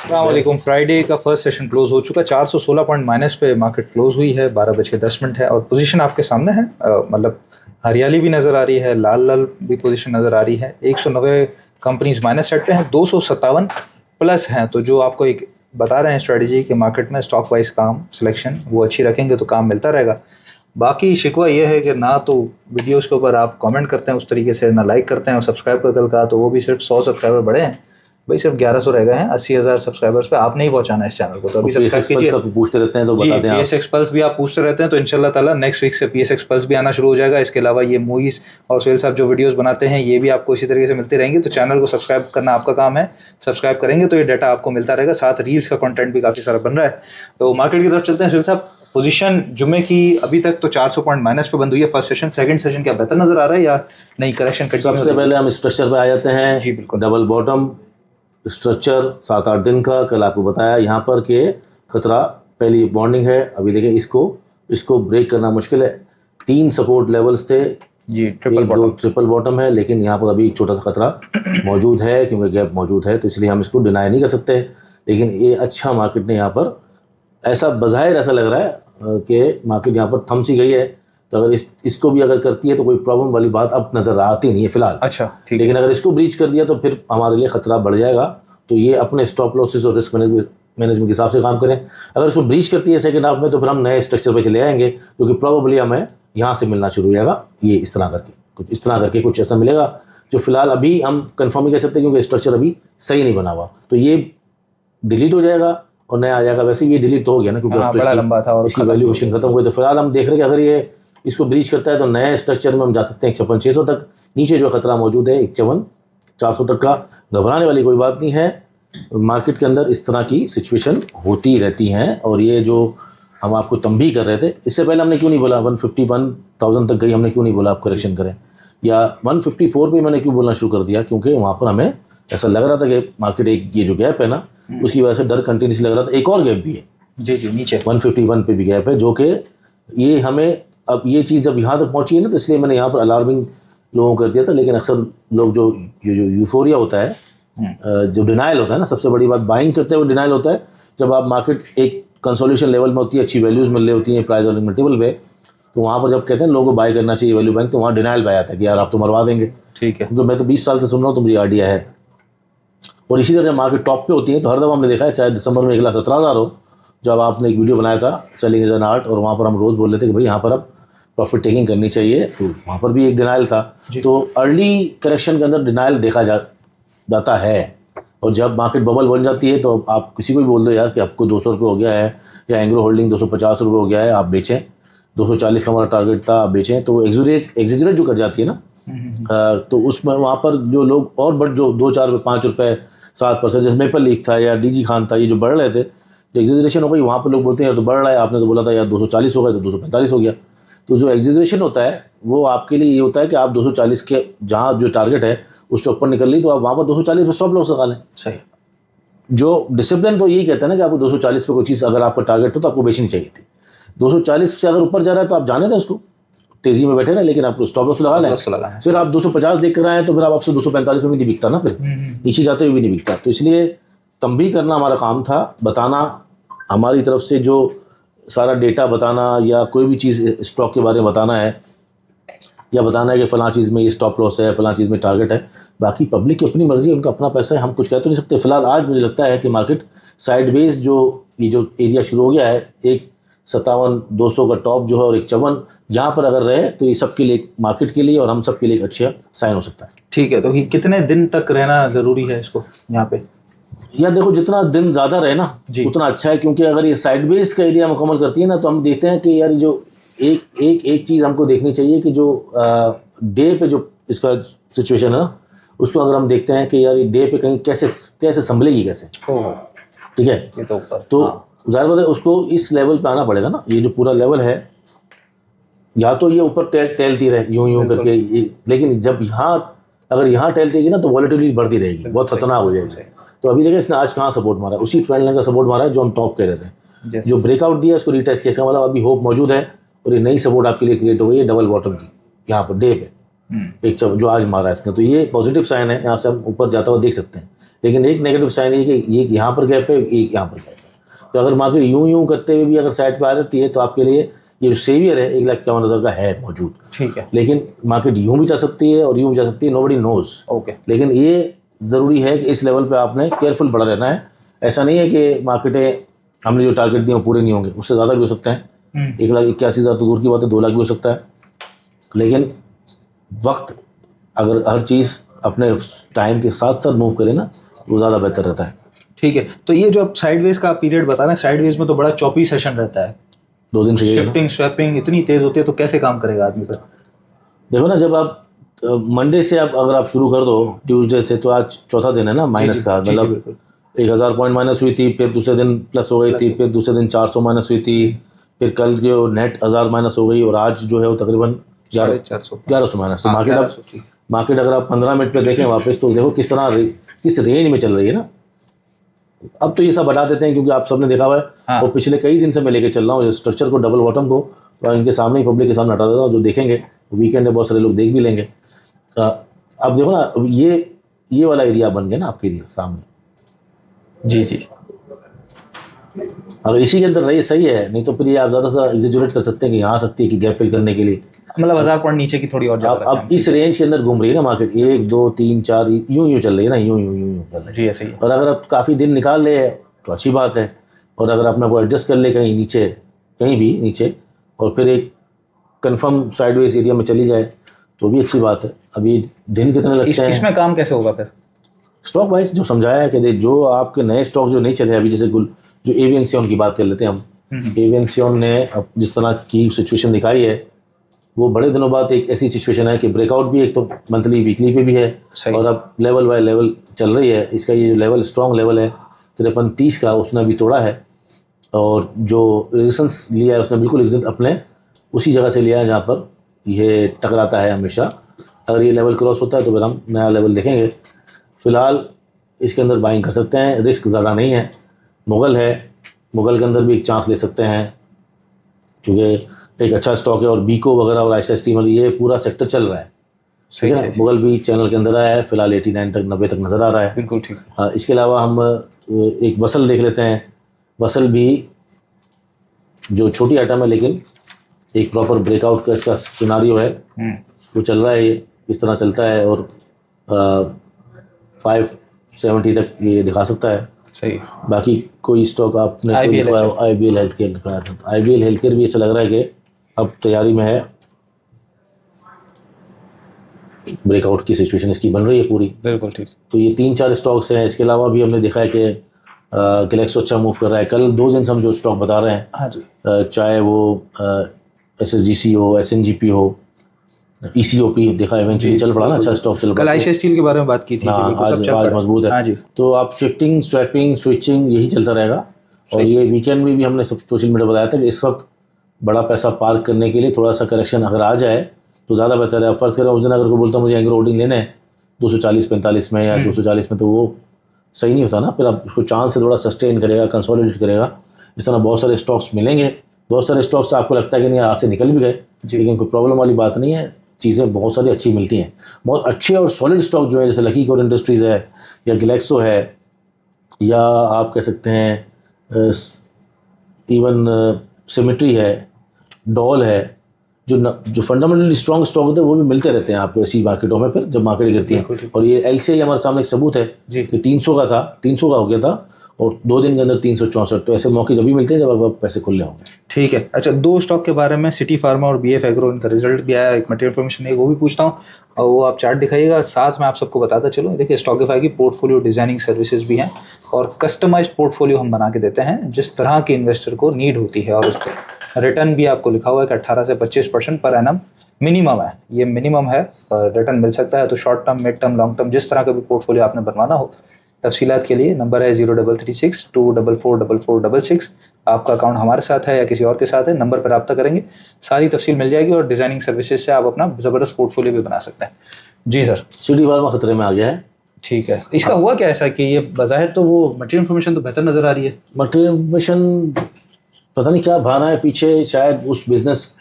अस्सलाम वालेकुम। फ्राइडे का फर्स्ट सेशन क्लोज हो चुका, 416 पॉइंट माइनस पे मार्केट क्लोज हुई है। 12:10 है और पोजीशन आपके सामने है। मतलब हरियाली भी नज़र आ रही है, लाल लाल भी पोजीशन नज़र आ रही है। 190 कंपनीज माइनस सेट पे हैं, 257 प्लस हैं। तो जो आपको एक बता रहे हैं स्ट्रेटजी कि मार्केट में स्टॉक वाइज काम सिलेक्शन वो अच्छी रखेंगे तो काम मिलता रहेगा। बाकी शिकवा ये है कि ना तो वीडियोस के ऊपर आप कमेंट करते हैं उस तरीके से, ना लाइक करते हैं। और सब्सक्राइब का कल कहा तो वो भी सिर्फ 100 सब्सक्राइबर बढ़े हैं भाई, सिर्फ 1100 रह गए हैं 80,000 सब्सक्राइबर्स पे। आपने ही पहुंचाना है इस चैनल को, तो अभी सब्सक्राइब कीजिए। पूछते रहते हैं तो जी, बता दें आप। पीएसएक्स पल्स भी आप पूछते रहते हैं, तो इंशाल्लाह ताला नेक्स्ट वीक से पीएसएक्स पल्स भी आना शुरू हो जाएगा। इसके अलावा ये मूवीज और सोहेल साहब जो वीडियोस बनाते हैं ये भी आपको इसी तरीके से मिलती रहेंगी। तो चैनल को सब्सक्राइब करना आपका काम है, सब्सक्राइब करेंगे तो ये डाटा आपको मिलता रहेगा। साथ रील्स का कंटेंट भी काफी सारा बन रहा है। तो मार्केट की तरफ चलते हैं सोहेल साहब। पोजीशन जुम्मे की अभी तक तो 400 पॉइंट माइनस पे बंद हुई है फर्स्ट सेशन। सेकंड सेशन क्या बेहतर नजर आ रहा है या नई करेक्शन कंटिन्यू? सबसे पहले हम स्ट्रक्चर पे आ जाते हैं। जी बिल्कुल। डबल बॉटम स्ट्रक्चर 7-8 दिन का, कल आपको बताया यहाँ पर कि खतरा पहली वार्निंग है। अभी देखिए इसको ब्रेक करना मुश्किल है। 3 सपोर्ट लेवल्स थे जी, ट्रिपल बॉटम है, लेकिन यहाँ पर अभी एक छोटा सा खतरा मौजूद है क्योंकि गैप मौजूद है, तो इसलिए हम इसको डिनाई नहीं कर सकते। लेकिन ये अच्छा मार्केट ने यहाँ पर ऐसा बज़ाहिर ऐसा लग रहा है कि मार्केट यहाँ पर थम सी गई है। तो अगर इसको भी अगर करती है तो कोई प्रॉब्लम वाली बात अब नज़र आती नहीं है फिलहाल। अच्छा ठीक। लेकिन अगर इसको ब्रीच कर दिया तो फिर हमारे लिए ख़तरा बढ़ जाएगा। तो ये अपने स्टॉप लॉसेस और रिस्क मैनेजमेंट के हिसाब से काम करें। अगर इसको ब्रीच करती है सेकंड हाफ में तो फिर हम नए स्ट्रक्चर पे चले आएंगे, क्योंकि प्रॉबली हमें यहाँ से मिलना शुरू हो जाएगा। ये इस तरह करके कुछ ऐसा मिलेगा जो फिलहाल अभी हम कंफर्म नहीं कर सकते, क्योंकि स्ट्रक्चर अभी सही नहीं बना हुआ। तो ये डिलीट हो जाएगा और नया आ जाएगा। वैसे ये डिलीट तो हो गया ना, क्योंकि अब तो बड़ा लंबा था और इसकी वैल्यूएशन खत्म हो गई। तो फिलहाल हम देख रहे हैं कि अगर ये इसको ब्रीच करता है तो नए स्ट्रक्चर में हम जा सकते हैं 56,600 तक। नीचे जो खतरा मौजूद है 51,400 तक का। घबराने वाली कोई बात नहीं है। मार्केट के अंदर इस तरह की सिचुएशन होती रहती हैं, और ये जो हम आपको तंबीह कर रहे थे, इससे पहले हमने क्यों नहीं बोला 151,000 तक गई, हमने क्यों नहीं बोला आप करेक्शन करें, या 154 पे मैंने क्यों बोलना शुरू कर दिया, क्योंकि वहाँ पर हमें ऐसा लग रहा था कि मार्केट एक ये जो गैप है ना, उसकी वजह से डर कंटिन्यूसली लग रहा था। एक और गैप भी है जी नीचे 151 पे भी गैप है, जो कि ये हमें अब ये चीज़ जब यहाँ तक पहुँची है ना, तो इसलिए मैंने यहाँ पर अलार्मिंग लोगों को कर दिया था। लेकिन अक्सर लोग जो यूफोरिया होता है, जो डिनाइल होता है ना, सबसे बड़ी बात बाइंग करते हुए डिनाइल होता है। जब आप मार्केट एक कंसोलिडेशन लेवल में होती है, अच्छी वैल्यूज़ मिल रही होती हैं प्राइस और मल्टीपल पे, तो वहाँ पर जब कहते हैं लोगों को बाई करना चाहिए वैल्यू बैंक, तो वहाँ डिनाइल पे आता है कि यार आप तो मरवा देंगे। ठीक है, क्योंकि मैं तो 20 साल से सुन रहा हूँ, तो मुझे आइडिया है। और इसी तरह जब मार्केट टॉप पे होती है तो हर दफ़ा हमने देखा है, चाहे दिसंबर में 1,17,000 हो, जब आपने एक वीडियो बनाया था सेलिंग इज एन आर्ट, और वहाँ पर हम रोज़ बोल रहे थे कि भाई यहाँ पर अब प्रॉफिट टेकिंग करनी चाहिए, तो वहाँ पर भी एक डिनाइल था। तो अर्ली करेक्शन के अंदर डिनाइल देखा जाता है। और जब मार्केट बबल बन जाती है तो आप किसी को भी बोल दो यार कि आपको 200 रुपये हो गया है, या एंग्रो होल्डिंग 250 रुपये हो गया है, आप बेचें, 240 का हमारा टारगेट था, आप बेचें, तो एग्जिजरेट जो कर जाती है ना, तो उसमें वहाँ पर जो लोग और बट जो 2, 4, 5 रुपये 7%, जैसे मेपल लीफ था या डीजी खान था, ये जो बढ़ रहे थे, जो एग्जिजरेशन हो गई, वहाँ पर लोग बोलते हैं यार तो बढ़ रहा है, आपने तो बोला था यार 240 हो गया, तो 245 हो गया। तो जो एग्जिजरेशन होता है वो आपके लिए ये होता है कि आप 240 के जहाँ जो टारगेट है उससे ऊपर निकल ली, तो आप वहाँ पर 240 पर स्टॉप लॉस लगा लें। सही। जो डिसिप्लिन तो यही कहता है ना कि आपको 240 पे कोई चीज़ अगर आपका टारगेट था तो आपको बेचनी चाहिए थी। 240 से अगर ऊपर जा रहा है तो आप जाने दें उसको, तेज़ी में बैठे ना, लेकिन आपको स्टॉप लॉस लगा लें। फिर आप 250 देख कर आए हैं तो फिर आप आपसे 245 में भी नहीं बिकता ना, फिर नीचे जाते हुए भी नहीं बिकता। तो इसलिए तंबीह करना हमारा काम था, बताना हमारी तरफ से, जो सारा डेटा बताना या कोई भी चीज़ स्टॉक के बारे में बताना है, या बताना है कि फ़लाँ चीज़ में ये स्टॉप लॉस है, फ़लाँ चीज़ में टारगेट है। बाकी पब्लिक की अपनी मर्ज़ी है, उनका अपना पैसा है, हम कुछ कह तो नहीं सकते। फ़िलहाल आज मुझे लगता है कि मार्केट साइडवेज जो एरिया शुरू हो गया है, एक 57,200 का टॉप जो है और एक 54, यहाँ पर अगर रहे तो ये सबके लिए, मार्केट के लिए और हम सब के लिए एक अच्छा साइन हो सकता है। ठीक है, तो कितने दिन तक रहना ज़रूरी है इसको यहाँ पे? यार देखो, जितना दिन ज़्यादा रहे ना उतना अच्छा है, क्योंकि अगर ये साइडवेज का एरिया मुकम्मल करती है ना, तो हम देखते हैं कि यार जो एक चीज़ हमको देखनी चाहिए कि जो डे पे जो इसका सिचुएशन है ना, उसको अगर हम देखते हैं कि यार ये डे पे कहीं कैसे संभलेगी, कैसे, ठीक है, तो ज़ाहिर बात है उसको इस लेवल पे आना पड़ेगा ना। ये जो पूरा लेवल है, या तो ये ऊपर टहलती रहे यूं करके, लेकिन जब अगर यहाँ टहलती ना तो वॉलेटिलिटी बढ़ती रहेगी, बहुत खतरनाक हो जाएगी। तो अभी देखिए इसने आज कहाँ सपोर्ट मारा, उसी ट्रेंड लाइन का सपोर्ट मारा है जो हम टॉप कह रहे थे। जो ब्रेकआउट दिया उसको रीटेस्ट किया, मतलब अभी होप मौजूद है, और ये नई सपोर्ट आपके लिए क्रिएट हो गई है डबल बॉटम की, यहाँ पर डे पे एक जो आज मारा है इसने। तो ये पॉजिटिव साइन है, यहाँ से हम ऊपर जाता हुआ देख सकते हैं। लेकिन एक नेगेटिव साइन ये कि ये यहाँ पर गैप है, एक यहाँ पर गैप है। तो अगर मार्केट यूं करते हुए भी अगर साइड पे आ जाती है तो आपके लिए ये जो सेवियर है 1,51,000 का है मौजूद। ठीक है। लेकिन मार्केट यूं भी जा सकती है और यूं भी जा सकती है, नोबडी नोज। ओके। लेकिन ये ज़रूरी है कि इस लेवल पे आपने केयरफुल पड़ा रहना है। ऐसा नहीं है कि मार्केटें हमने जो टारगेट दिए वो पूरे नहीं होंगे, उससे ज़्यादा भी हो सकते हैं। 1,81,000 तो दूर की बात है, 2 लाख भी हो सकता है। लेकिन वक्त अगर हर चीज़ अपने टाइम के साथ साथ मूव करे ना, वो ज़्यादा बेहतर रहता है। ठीक है। तो ये जो साइडवेज का पीरियड बता रहे हैं, साइडवेज में तो बड़ा चॉपी सेशन रहता है, 2 दिन से शिफ्टिंग स्वैपिंग इतनी तेज होती है, तो कैसे काम करेगा आदमी पर? देखो ना, जब आप मंडे से अगर आप शुरू कर दो, ट्यूसडे से, तो आज चौथा दिन है ना माइनस का, मतलब 1,000 पॉइंट माइनस हुई थी, फिर दूसरे दिन प्लस हो गई थी, फिर दूसरे दिन 400 माइनस हुई थी, फिर कल जो नेट 1,000 माइनस हो गई, और आज जो है वो तकरीबन 1100 माइनस। तो मार्केट अगर आप 15 मिनट पे देखें वापस, तो देखो किस तरह किस रेंज में चल रही है ना। अब तो ये सब हटा देते हैं क्योंकि आप सबने देखा हुआ है। हाँ। और पिछले कई दिन से मैं लेके चल रहा हूँ स्ट्रक्चर को, डबल बॉटम को, तो इनके सामने ही पब्लिक के सामने हटा देता हूँ। जो देखेंगे, वीकेंड है, बहुत सारे लोग देख भी लेंगे। अब देखो ना, अब ये वाला एरिया बन गया ना आपके लिए सामने। जी। अगर इसी के अंदर रही सही है, नहीं तो फिर ये आप ज़्यादा सा एग्जेजरेट कर सकते हैं कि यहाँ आ सकती है कि गैप फिल करने के लिए, मतलब 1,000 पॉइंट नीचे की थोड़ी और जगह। अब इस रेंज के अंदर घूम रही है ना मार्केट, 1 2 3 4 यूं चल रही है ना, यूं चल रही है। जी ऐसे ही। और अगर आप काफ़ी दिन निकाल ले तो अच्छी बात है, और अगर अपने को एडजस्ट कर ले कहीं नीचे, कहीं भी नीचे, और फिर एक कंफर्म साइडवेज एरिया में चली जाए तो भी अच्छी बात है। अभी दिन कितने लगते हैं, इसमें काम कैसे होगा फिर? स्टॉक वाइज जो समझाया है कि जो आपके नए स्टॉक जो नहीं चले अभी, जैसे जो एवियन की बात कर लेते हैं हम। एवियन ने अब जिस तरह की सिचुएशन दिखाई है, वो बड़े दिनों बाद एक ऐसी सिचुएशन है कि ब्रेकआउट भी एक तो मंथली वीकली पे भी है, और अब लेवल बाय लेवल चल रही है। इसका ये लेवल स्ट्रॉन्ग लेवल है 53-30 का, उसने भी तोड़ा है, और जो रेजिस्टेंस लिया है उसने बिल्कुल एग्जैक्ट अपने उसी जगह से लिया है जहाँ पर ये टकराता है हमेशा। अगर ये लेवल क्रॉस होता है तो फिर हम नया लेवल देखेंगे। फ़िलहाल इसके अंदर बाइंग कर सकते हैं, रिस्क ज़्यादा नहीं है। मुगल है, मुगल के अंदर भी एक चांस ले सकते हैं क्योंकि एक अच्छा स्टॉक है, और बीको वगैरह और आयशा स्टीमर, ये पूरा सेक्टर चल रहा है। ठीक है, मुगल भी चैनल के अंदर आया है, फिलहाल 89 तक 90 तक नज़र आ रहा है। बिल्कुल ठीक। इसके अलावा हम एक वसल देख लेते हैं। वसल भी जो छोटी आइटम है, लेकिन एक प्रॉपर ब्रेकआउट का इसका सिनारियो है, वो चल रहा है। ये इस तरह चलता है और 570 तक ये दिखा सकता है। सही। बाकी कोई स्टॉक आपने IBL हेल्थ केयर दिखाया था, IBL हेल्थ केयर भी ऐसा लग रहा है कि अब तैयारी में है, ब्रेकआउट की सिचुएशन इसकी बन रही है पूरी। बिल्कुल ठीक। तो ये 3-4 स्टॉक्स हैं। इसके अलावा भी हमने देखा है कि गैलेक्सो अच्छा मूव कर रहा है। कल 2 दिन से हम जो स्टॉक बता रहे हैं, हाँ जी, चाहे वो SSGC हो, SNGP हो, ECOP देखा इवेंचुअली चल पड़ा ना, अच्छा स्टॉक चल पड़ा। कल आयशा स्टील के बारे में बात की थी। आज मजबूत है। हाँ जी। तो आप शिफ्टिंग स्वैपिंग स्विचिंग यही चलता रहेगा। और ये वीकेंड में भी हमने सब सोशल मीडिया बताया था कि इस वक्त बड़ा पैसा पार्क करने के लिए थोड़ा सा करेक्शन अगर आ जाए तो ज़्यादा बेहतर है। अब फर्ज करें उस दिन अगर कोई बोलता मुझे एंकर होल्डिंग लेना है 240-45 में या 240 में, तो वो सही नहीं होता ना। फिर आप उसको चांस से थोड़ा सस्टेन करेगा, कंसोलिडेट करेगा। इस तरह बहुत सारे स्टॉक्स मिलेंगे, बहुत सारे स्टॉक्स आपको लगता है कि नहीं आज से निकल भी गए, लेकिन कोई प्रॉब्लम वाली बात नहीं है। चीज़ें बहुत सारी अच्छी मिलती हैं, बहुत अच्छे और सॉलिड स्टॉक जो है, जैसे लकी कोर इंडस्ट्रीज़ है, या ग्लेक्सो है, या आप कह सकते हैं इवन सिमेट्री है, डॉल है, जो फंडामेंटली स्ट्रॉन्ग स्टॉक होते हैं वो भी मिलते रहते हैं आपको ऐसी मार्केटों में फिर जब मार्केट गिरती है। और ये LCI हमारे सामने एक सबूत है कि 300 का था, 300 का हो गया था, और 2 दिन के अंदर 364। तो ऐसे मौके जब भी मिलते हैं जब आप पैसे खुले होंगे। ठीक है। अच्छा, 2 स्टॉक के बारे में, सिटी फार्मा और BF एग्रो, इनका रिजल्ट भी आया, एक मटेरियल इन्फॉर्मेशन है वो भी पूछता हूँ, और वो आप चार्ट दिखाइएगा। साथ में आप सबको बताता चलो, देखिए स्टॉकिफाई की पोर्टफोलियो डिजाइनिंग सर्विसेज भी हैं, और कस्टमाइज्ड पोर्टफोलियो हम बना के देते हैं जिस तरह की इन्वेस्टर को नीड होती है। और उस पर रिटर्न भी आपको लिखा हुआ है कि 18 से 25% पर एनम मिनिमम है, ये मिनिमम है, रिटर्न मिल सकता है। तो short term, mid term, long term, जिस तरह का भी पोर्टफोलियो आपने बनवाना हो, तफसीलात के लिए नंबर है 0336244466। आपका अकाउंट हमारे साथ है या किसी और के साथ है, नंबर पर रब्ता करेंगे, सारी तफसील मिल जाएगी, और डिजाइनिंग सर्विसेज से आप अपना ज़बरदस्त पोर्टफोलियो भी बना सकते हैं। जी सर। सिटी फार्मा खतरे में आ गया है। ठीक है, इसका हुआ क्या ऐसा कि ये बज़ाहिर तो वो मटेरियल इन्फॉर्मेशन तो बेहतर नज़र आ रही है, मटेरियल इन्फॉर्मेशन पता नहीं क्या भाना है पीछे, शायद उस बिजनेस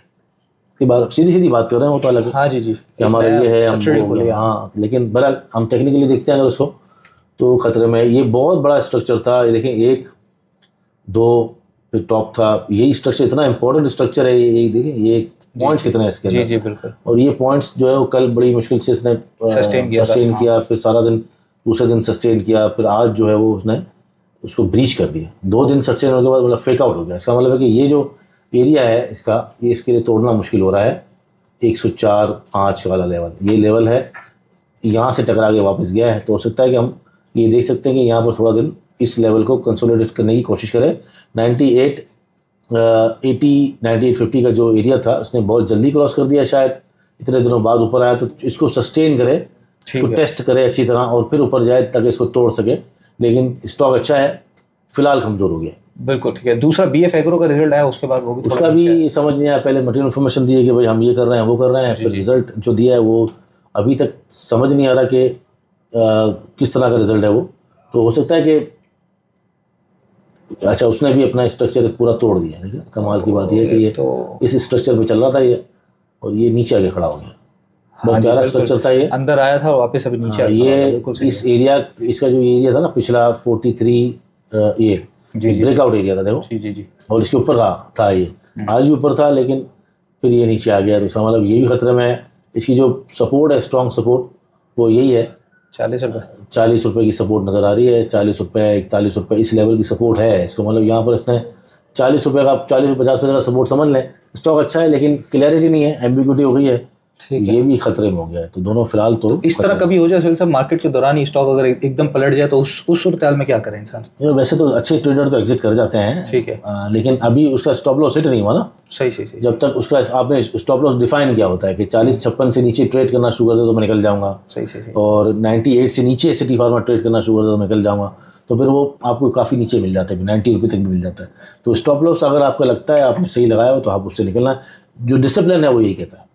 की बात, सीधी बात कर रहे हैं वो तो अलग है। हाँ जी, कि हमारा ये है, हम हाँ, लेकिन बहरहाल हम टेक्निकली देखते हैं अगर उसको, तो खतरे में। ये बहुत बड़ा स्ट्रक्चर था, ये देखें 1 2 फिर टॉप था। यही स्ट्रक्चर इतना इंपॉर्टेंट स्ट्रक्चर है, ये देखें ये पॉइंट्स कितने हैं इसके अंदर। जी बिल्कुल। और ये पॉइंट्स जो है वो कल बड़ी मुश्किल से इसने सस्टेन किया, फिर सारा दिन दूसरे दिन सस्टेन किया, फिर आज जो है वो उसने उसको ब्रीच कर दिया। 2 दिन सस्टेन होने के बाद मतलब फेक आउट हो गया। इसका मतलब है कि ये जो एरिया है इसका, ये इसके लिए तोड़ना मुश्किल हो रहा है। 104.5 वाला लेवल, ये लेवल है, यहाँ से टकरा के वापस गया है। तो हो सकता है कि हम ये देख सकते हैं कि यहाँ पर थोड़ा दिन इस लेवल को कंसोलिडेट करने की कोशिश करें। 9850 का जो एरिया था उसने बहुत जल्दी क्रॉस कर दिया, शायद इतने दिनों बाद ऊपर आया। तो इसको सस्टेन करे, इसको टेस्ट करे अच्छी तरह और फिर ऊपर जाए ताकि इसको तोड़ सके। लेकिन स्टॉक अच्छा है, फिलहाल कमज़ोर हो गया। बिल्कुल ठीक है। दूसरा BF एग्रो का रिजल्ट आया, उसके बाद वो भी उसका भी समझ नहीं आया। पहले मटेरियल इन्फॉर्मेशन दी है कि भाई हम ये कर रहे हैं वो कर रहे हैं, फिर रिजल्ट जो दिया है वो अभी तक समझ नहीं आ रहा कि किस तरह का रिजल्ट है वो। तो हो सकता है कि अच्छा उसने भी अपना स्ट्रक्चर पूरा तोड़ दिया है। कमाल की बात यह है कि ये तो इस स्ट्रक्चर पे चल रहा था ये, और ये नीचे आके खड़ा हो गया। बहुत प्यारा स्ट्रक्चर था, ये अंदर आया था और वापस अभी नीचे ये इस एरिया, इसका जो एरिया था ना पिछला 43 ये ब्रेकआउट एरिया था देखो। जी। और इसके ऊपर था ये, आज भी ऊपर था लेकिन फिर ये नीचे आ गया। तो इसका मतलब ये भी खतरे में है। इसकी जो सपोर्ट है, स्ट्रॉन्ग सपोर्ट, वो यही है 40 रुपये की सपोर्ट नज़र आ रही है। 40 रुपये 41 रुपये इस लेवल की सपोर्ट है। इसको मतलब यहाँ पर इसने 40 रुपये का 40-50 रुपये का सपोर्ट समझ लें। स्टॉक अच्छा है लेकिन क्लैरिटी नहीं है, एम्बिग्यूटी हो गई है, ये भी खतरे में हो गया है। तो दोनों फिलहाल तो इस तरह कभी हो जाए सब मार्केट के दौरान ही स्टॉक अगर एकदम पलट जाए तो उस सूरत हाल में क्या करें इंसान? वैसे तो अच्छे ट्रेडर तो एग्जिट कर जाते हैं, ठीक है, लेकिन अभी उसका स्टॉप लॉस हिट नहीं हुआ ना। सही। जब तक उसका आपने स्टॉप लॉस डिफाइन किया होता है कि 40-56 से नीचे ट्रेड करना शुरू कर दे तो मैं निकल जाऊंगा, सही। और 98 से नीचे सिटी फार्मा ट्रेड करना शुरू कर दे तो मैं निकल जाऊंगा, तो फिर वो आपको काफ़ी नीचे मिल जाता है, 90 रुपये तक भी मिल जाता है। तो स्टॉप लॉस अगर आपको लगता है आपने सही लगाया हो तो आप उससे निकलना। जो डिसिप्लिन है वो यही कहता है।